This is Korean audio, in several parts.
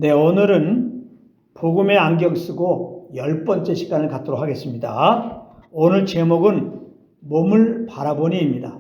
네, 오늘은 복음의 안경 쓰고 10번째 시간을 갖도록 하겠습니다. 오늘 제목은 몸을 바라보니입니다.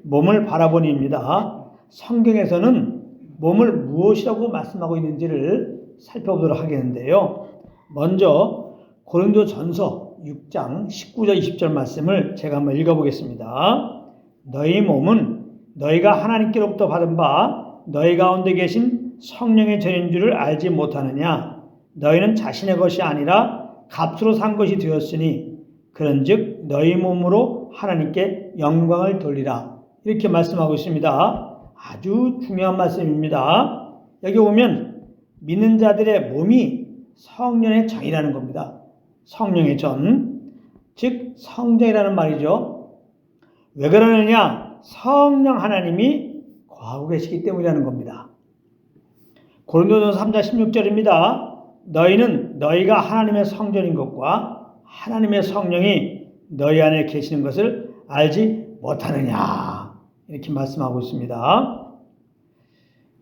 몸을 바라보니입니다. 성경에서는 몸을 무엇이라고 말씀하고 있는지를 살펴보도록 하겠는데요. 먼저 고린도전서 6장 19절 20절 말씀을 제가 한번 읽어보겠습니다. 너희 몸은 너희가 하나님께로부터 받은 바 너희 가운데 계신 성령의 전인 줄을 알지 못하느냐. 너희는 자신의 것이 아니라 값으로 산 것이 되었으니 그런즉 너희 몸으로 하나님께 영광을 돌리라. 이렇게 말씀하고 있습니다. 아주 중요한 말씀입니다. 여기 보면 믿는 자들의 몸이 성령의 전이라는 겁니다. 성령의 전, 즉 성전이라는 말이죠. 왜 그러느냐? 성령 하나님이 거하고 계시기 때문이라는 겁니다. 고린도전서 3장 16절입니다. 너희는 너희가 하나님의 성전인 것과 하나님의 성령이 너희 안에 계시는 것을 알지 못하느냐. 이렇게 말씀하고 있습니다.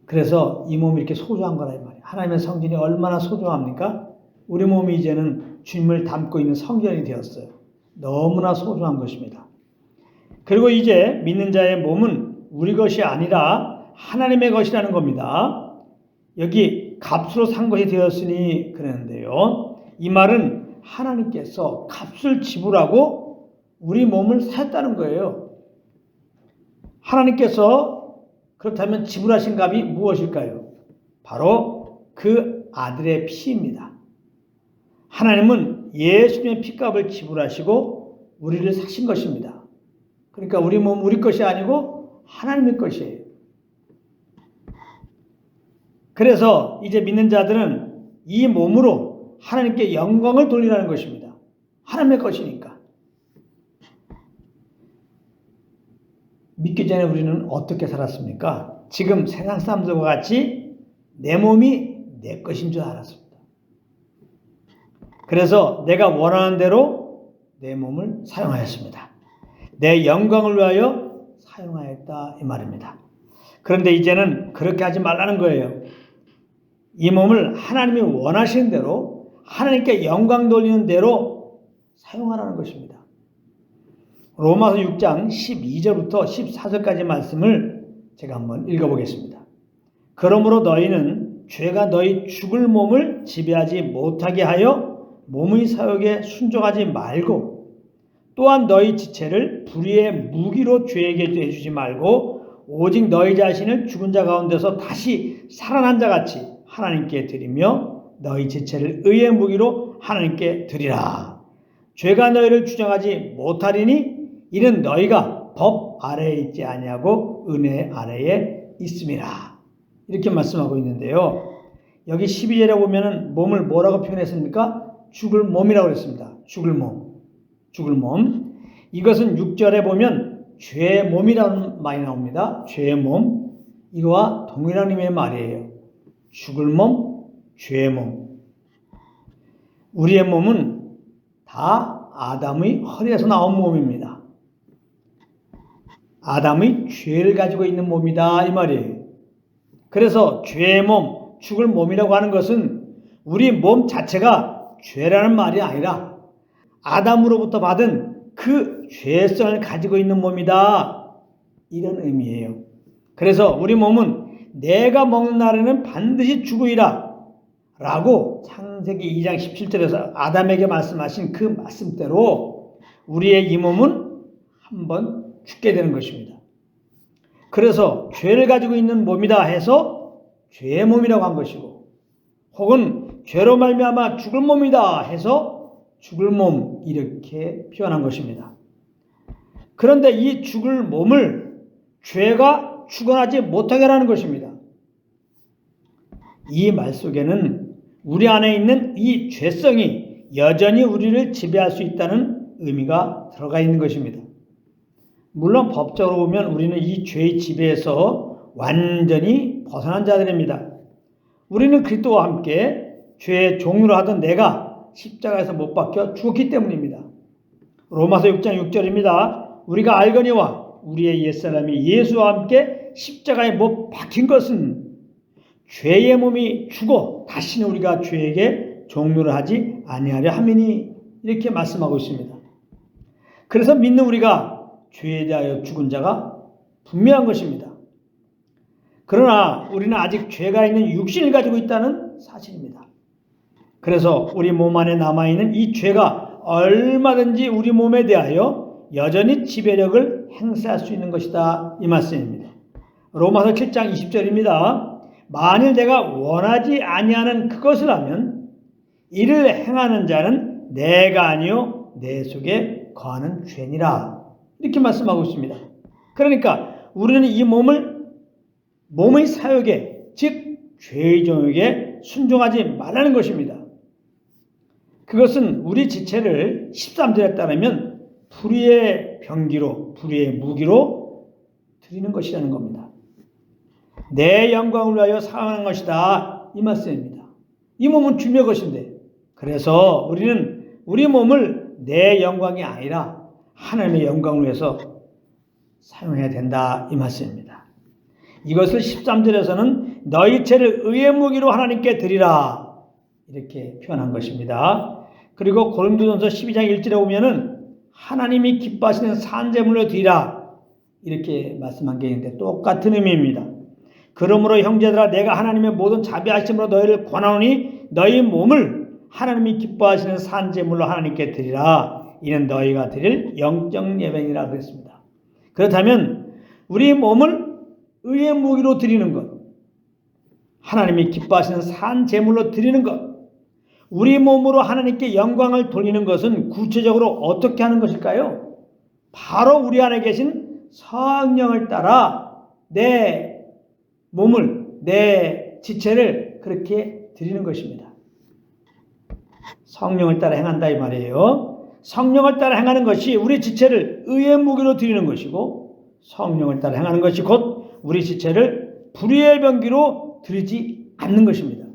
그래서 이 몸이 이렇게 소중한 거라 이 말이에요. 하나님의 성전이 얼마나 소중합니까? 우리 몸이 이제는 주님을 담고 있는 성전이 되었어요. 너무나 소중한 것입니다. 그리고 이제 믿는 자의 몸은 우리 것이 아니라 하나님의 것이라는 겁니다. 여기 값으로 산 것이 되었으니 그러는데요. 이 말은 하나님께서 값을 지불하고 우리 몸을 샀다는 거예요. 하나님께서 그렇다면 지불하신 값이 무엇일까요? 바로 그 아들의 피입니다. 하나님은 예수님의 피값을 지불하시고 우리를 사신 것입니다. 그러니까 우리 몸 우리 것이 아니고 하나님의 것이에요. 그래서 이제 믿는 자들은 이 몸으로 하나님께 영광을 돌리라는 것입니다. 하나님의 것이니까. 믿기 전에 우리는 어떻게 살았습니까? 지금 세상 사람들과 같이 내 몸이 내 것인 줄 알았습니다. 그래서 내가 원하는 대로 내 몸을 사용하였습니다. 내 영광을 위하여 사용하였다 이 말입니다. 그런데 이제는 그렇게 하지 말라는 거예요. 이 몸을 하나님이 원하시는 대로 하나님께 영광 돌리는 대로 사용하라는 것입니다. 로마서 6장 12절부터 14절까지 말씀을 제가 한번 읽어보겠습니다. 그러므로 너희는 죄가 너희 죽을 몸을 지배하지 못하게 하여 몸의 사욕에 순종하지 말고 또한 너희 지체를 불의의 무기로 죄에게 내주지 말고 오직 너희 자신을 죽은 자 가운데서 다시 살아난 자 같이 하나님께 드리며 너희 지체를 의의 무기로 하나님께 드리라. 죄가 너희를 주장하지 못하리니 이는 너희가 법 아래에 있지 아니하고 은혜 아래에 있음이라. 이렇게 말씀하고 있는데요. 여기 12절에 보면은 몸을 뭐라고 표현했습니까? 죽을 몸이라고 했습니다. 죽을 몸. 이것은 6절에 보면 죄의 몸이라는 말이 나옵니다. 죄의 몸. 이거와 동일한 의미의 말이에요. 죽을 몸, 죄의 몸. 우리의 몸은 다 아담의 허리에서 나온 몸입니다. 아담의 죄를 가지고 있는 몸이다 이 말이에요. 그래서 죄의 몸, 죽을 몸이라고 하는 것은 우리 몸 자체가 죄라는 말이 아니라 아담으로부터 받은 그 죄성을 가지고 있는 몸이다 이런 의미예요. 그래서 우리 몸은 내가 먹는 날에는 반드시 죽으리라 라고 창세기 2장 17절에서 아담에게 말씀하신 그 말씀대로 우리의 이 몸은 한번 죽게 되는 것입니다. 그래서 죄를 가지고 있는 몸이다 해서 죄의 몸이라고 한 것이고 혹은 죄로 말미암아 죽을 몸이다 해서 죽을 몸 이렇게 표현한 것입니다. 그런데 이 죽을 몸을 죄가 주관하지 못하게 하라는 것입니다. 이 말 속에는 우리 안에 있는 이 죄성이 여전히 우리를 지배할 수 있다는 의미가 들어가 있는 것입니다. 물론 법적으로 보면 우리는 이 죄의 지배에서 완전히 벗어난 자들입니다. 우리는 그리스도와 함께 죄의 종류로 하던 내가 십자가에서 못 박혀 죽었기 때문입니다. 로마서 6장 6절입니다. 우리가 알거니와 우리의 옛사람이 예수와 함께 십자가에 못 박힌 것은 죄의 몸이 죽어 다시는 우리가 죄에게 종노를 하지 아니하려 함이니 이렇게 말씀하고 있습니다. 그래서 믿는 우리가 죄에 대하여 죽은 자가 분명한 것입니다. 그러나 우리는 아직 죄가 있는 육신을 가지고 있다는 사실입니다. 그래서 우리 몸 안에 남아있는 이 죄가 얼마든지 우리 몸에 대하여 여전히 지배력을 행사할 수 있는 것이다 이 말씀입니다. 로마서 7장 20절입니다. 만일 내가 원하지 아니하는 그것을 하면 이를 행하는 자는 내가 아니요 내 속에 거하는 죄니라 이렇게 말씀하고 있습니다. 그러니까 우리는 이 몸의 사욕에 즉 죄의 종에게 순종하지 말라는 것입니다. 그것은 우리 지체를 13절에 따르면 불의의 병기로 불의의 무기로 드리는 것이라는 겁니다. 내 영광을 위하여 사용하는 것이다 이 말씀입니다. 이 몸은 주의 것인데 그래서 우리는 우리 몸을 내 영광이 아니라 하나님의 영광을 위해서 사용해야 된다 이 말씀입니다. 이것을 13절에서는 너희 죄를 의의 무기로 하나님께 드리라 이렇게 표현한 것입니다. 그리고 고린도전서 12장 1절에 보면은 하나님이 기뻐하시는 산제물로 드리라 이렇게 말씀한 게 있는데 똑같은 의미입니다. 그러므로 형제들아 내가 하나님의 모든 자비하심으로 너희를 권하노니 너희 몸을 하나님이 기뻐하시는 산제물로 하나님께 드리라 이는 너희가 드릴 영적 예배니라 그랬습니다. 그렇다면 우리 몸을 의의 무기로 드리는 것, 하나님이 기뻐하시는 산제물로 드리는 것, 우리 몸으로 하나님께 영광을 돌리는 것은 구체적으로 어떻게 하는 것일까요? 바로 우리 안에 계신 성령을 따라 내 몸을, 내 지체를 그렇게 드리는 것입니다. 성령을 따라 행한다 이 말이에요. 성령을 따라 행하는 것이 우리 지체를 의의 무기로 드리는 것이고 성령을 따라 행하는 것이 곧 우리 지체를 불의의 병기로 드리지 않는 것입니다.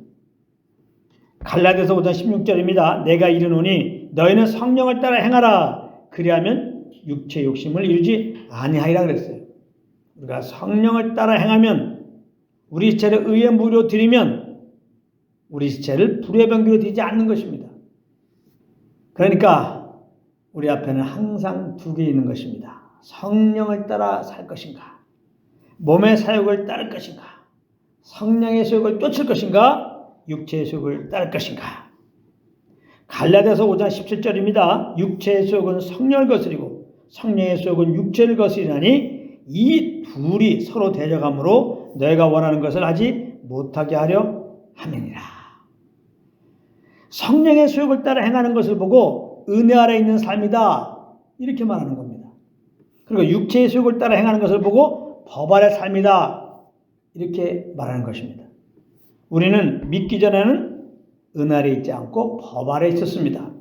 갈라디아서 5장 16절입니다. 내가 이르노니 너희는 성령을 따라 행하라. 그리하면 육체 욕심을 이루지 아니하리라 그랬어요. 우리가 성령을 따라 행하면 우리 지체를 의의 무기로 드리면 우리 지체를 불의의 병기로 드리지 않는 것입니다. 그러니까 우리 앞에는 항상 두 개 있는 것입니다. 성령을 따라 살 것인가? 몸의 사욕을 따를 것인가? 성령의 소욕을 쫓을 것인가? 육체의 소욕을 따를 것인가? 갈라디아서 5장 17절입니다. 육체의 소욕은 성령을 거스리고 성령의 소욕은 육체를 거스리나니 이 둘이 서로 대적함으로 너희가 원하는 것을 하지 못하게 하려 함이니라. 성령의 소욕을 따라 행하는 것을 보고 은혜 아래 있는 삶이다 이렇게 말하는 겁니다. 그리고 육체의 소욕을 따라 행하는 것을 보고 법 아래 삶이다 이렇게 말하는 것입니다. 우리는 믿기 전에는 은혜 아래 있지 않고 법 아래 있었습니다.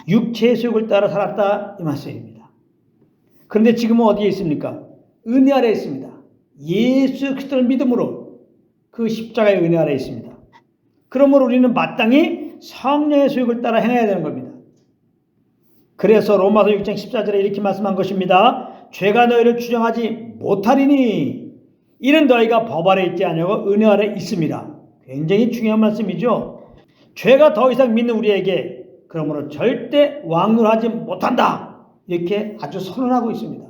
육체의 소욕을 따라 살았다 이 말씀입니다. 그런데 지금은 어디에 있습니까? 은혜 아래 있습니다. 예수 그리스도를 믿음으로 그 십자가의 은혜 아래 있습니다. 그러므로 우리는 마땅히 성령의 소욕을 따라 행해야 되는 겁니다. 그래서 로마서 6장 14절에 이렇게 말씀한 것입니다. 죄가 너희를 주장하지 못하리니 이는 너희가 법 아래 있지 아니하고 은혜 아래 있습니다. 굉장히 중요한 말씀이죠. 죄가 더 이상 믿는 우리에게 그러므로 절대 왕노하지 못한다 이렇게 아주 선언하고 있습니다.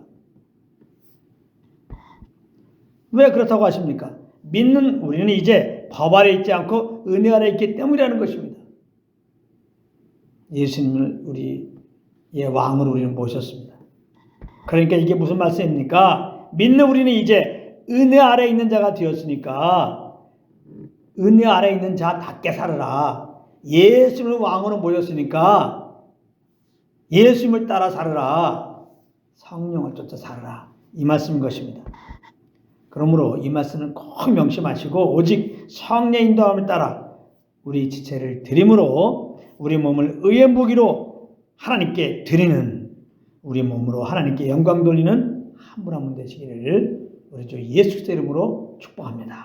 왜 그렇다고 하십니까? 믿는 우리는 이제 법 아래 있지 않고 은혜 아래 있기 때문이라는 것입니다. 예수님을 우리의 왕으로 우리는 모셨습니다. 그러니까 이게 무슨 말씀입니까? 믿는 우리는 이제 은혜 아래 있는 자가 되었으니까 은혜 아래 있는 자답게 살아라. 예수님을 왕으로 모셨으니까 예수님을 따라 살아라. 성령을 쫓아 살아라. 이 말씀인 것입니다. 그러므로 이 말씀은 꼭 명심하시고 오직 성령의 인도함을 따라 우리 지체를 드림으로 우리 몸을 의의 무기로 하나님께 드리는 우리 몸으로 하나님께 영광 돌리는 한 분 한 분 되시기를 우리 주 예수 그리스도 이름으로 축복합니다.